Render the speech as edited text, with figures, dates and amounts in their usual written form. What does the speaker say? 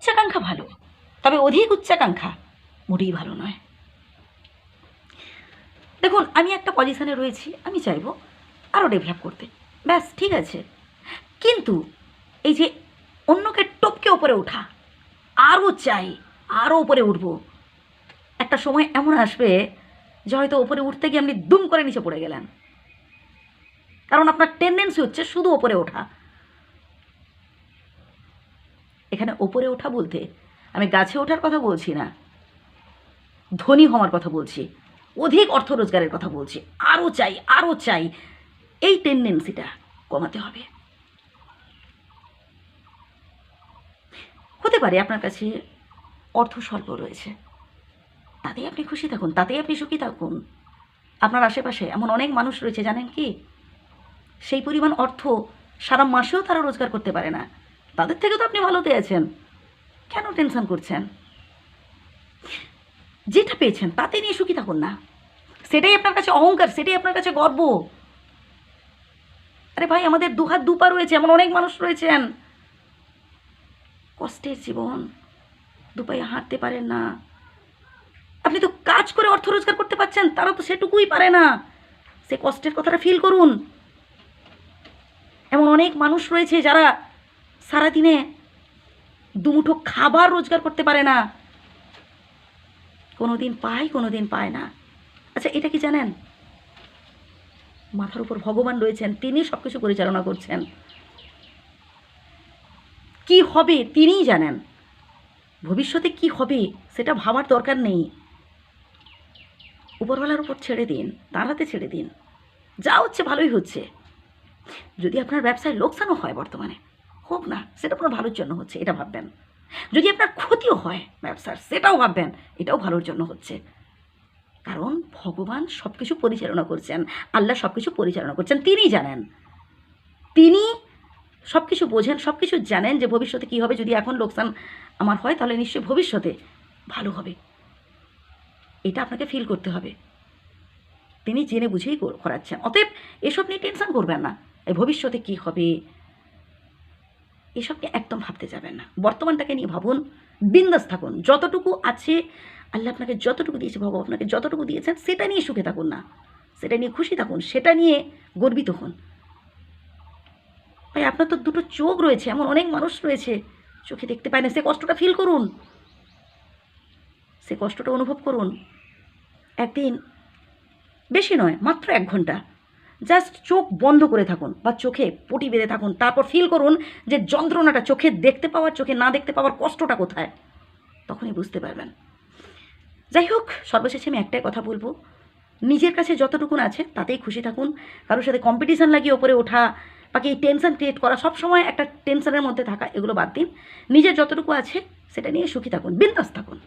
উচ্চাকাঙ্ক্ষা ভালো, তবে অধিক উচ্চাকাঙ্ক্ষা মোটেই ভালো নয়। দেখুন, আমি একটা পজিশনে রয়েছি, আমি চাইবো আরও ডেভেলপ করতে, ব্যাস ঠিক আছে। কিন্তু এই যে অন্যকে টপকে ওপরে ওঠা, আরও চাই, আরও উপরে উঠবো, একটা সময় এমন আসবে যে হয়তো ওপরে উঠতে গিয়ে আপনি দুম করে নিচে পড়ে গেলেন, কারণ আপনার টেন্ডেন্সি হচ্ছে শুধু ওপরে ওঠা। এখানে ওপরে ওঠা বলতে আমি গাছে ওঠার কথা বলছি না, ধনী হওয়ার কথা বলছি, অধিক অর্থ রোজগারের কথা বলছি। আরও চাই, আরও চাই, এই টেন্ডেন্সিটা কমাতে হবে। হতে পারে আপনার কাছে অর্থ স্বল্প রয়েছে, তাতেই আপনি খুশি থাকুন, তাতেই আপনি সুখী থাকুন। আপনার আশেপাশে এমন অনেক মানুষ রয়েছে, জানেন কি, সেই পরিমাণ অর্থ সারা মাসেও তারা রোজগার করতে পারে না, তাদের থেকে তো আপনি ভালোতে আছেন, কেন টেনশন করছেন? যেটা পেয়েছেন তাতে নিয়ে সুখী থাকুন না, সেটাই আপনার কাছে অহংকার, সেটাই আপনার কাছে গর্ব। আরে ভাই, আমাদের দুহাত দুপা রয়েছে, এমন অনেক মানুষ রয়েছেন, কষ্টের জীবন, দুপায়ে হাঁটতে পারেন না। আপনি তো কাজ করে অর্থ রোজগার করতে পারছেন, তারা তো সেটুকুই পারে না। সে কষ্টের কথাটা ফিল করুন। এমন অনেক মানুষ রয়েছে যারা সারাদিনে দুমুঠো খাবার রোজগার করতে পারে না, কোনো দিন পায়, কোনো দিন পায় না। আচ্ছা, এটা কি জানেন, মাথার উপর ভগবান রয়েছেন, তিনি সব কিছু পরিচালনা করছেন। কি হবে তিনিই জানেন, ভবিষ্যতে কি হবে সেটা ভাবার দরকার নেই। উপরওয়ালার উপর ছেড়ে দিন, তার হাতে ছেড়ে দিন, যা হচ্ছে ভালোই হচ্ছে। যদি আপনার ব্যবসায় লোকসানও হয় বর্তমানে, হোক না, সেটা আপনার ভালোর জন্য হচ্ছে, এটা ভাববেন। যদি আপনার ক্ষতিও হয় ব্যবসার, সেটাও ভাববেন, এটাও ভালোর জন্য হচ্ছে। কারণ ভগবান সব কিছু পরিচালনা করছেন, আল্লাহ সব কিছু পরিচালনা করছেন, তিনি জানেন, তিনি সব কিছু বোঝেন, সব কিছু জানেন যে ভবিষ্যতে কী হবে। যদি এখন লোকসান আমার হয়, তাহলে নিশ্চয়ই ভবিষ্যতে ভালো হবে, এটা আপনাকে ফিল করতে হবে। তিনি জেনে বুঝেই করাচ্ছেন। অতএব এসব নিয়ে টেনশন করবেন না, এই ভবিষ্যতে কী হবে এসব নিয়ে একদম ভাবতে যাবেন না। বর্তমানটাকে নিয়ে ভাবুন, বিন্দাস থাকুন, যতটুকু আছে আল্লাহ আপনাকে যতটুকু দিয়েছে, ভগবান আপনাকে যতটুকু দিয়েছেন, সেটা নিয়ে সুখে থাকুন না, সেটা নিয়ে খুশি থাকুন, সেটা নিয়ে গর্বিত হন। ভাই, আপনার তো দুটো চোখ রয়েছে, এমন অনেক মানুষ রয়েছে চোখে দেখতে পায় না, সে কষ্টটা ফিল করুন, সে কষ্টটা অনুভব করুন। একদিন, বেশি নয়, মাত্র 1 ঘন্টা জাস্ট চোখ বন্ধ করে থাকুন বা চোখে পটি বেঁধে থাকুন, তারপর ফিল করুন যে যন্ত্রণাটা, চোখে দেখতে পাওয়ার, চোখে না দেখতে পাওয়ার কষ্টটা কোথায়, তখনই বুঝতে পারবেন। যাই হোক, সর্বশেষে আমি একটাই কথা বলবো, নিজের কাছে যতটুকুন আছে তাতেই খুশি থাকুন। কারোর সাথে কম্পিটিশান লাগিয়ে ওপরে ওঠা, বাকি এই টেনশন ক্রিয়েট করা, সবসময় একটা টেনশনের মধ্যে থাকা, এগুলো বাদ দিন। নিজের যতটুকু আছে সেটা নিয়ে সুখী থাকুন, বিন্দাস থাকুন।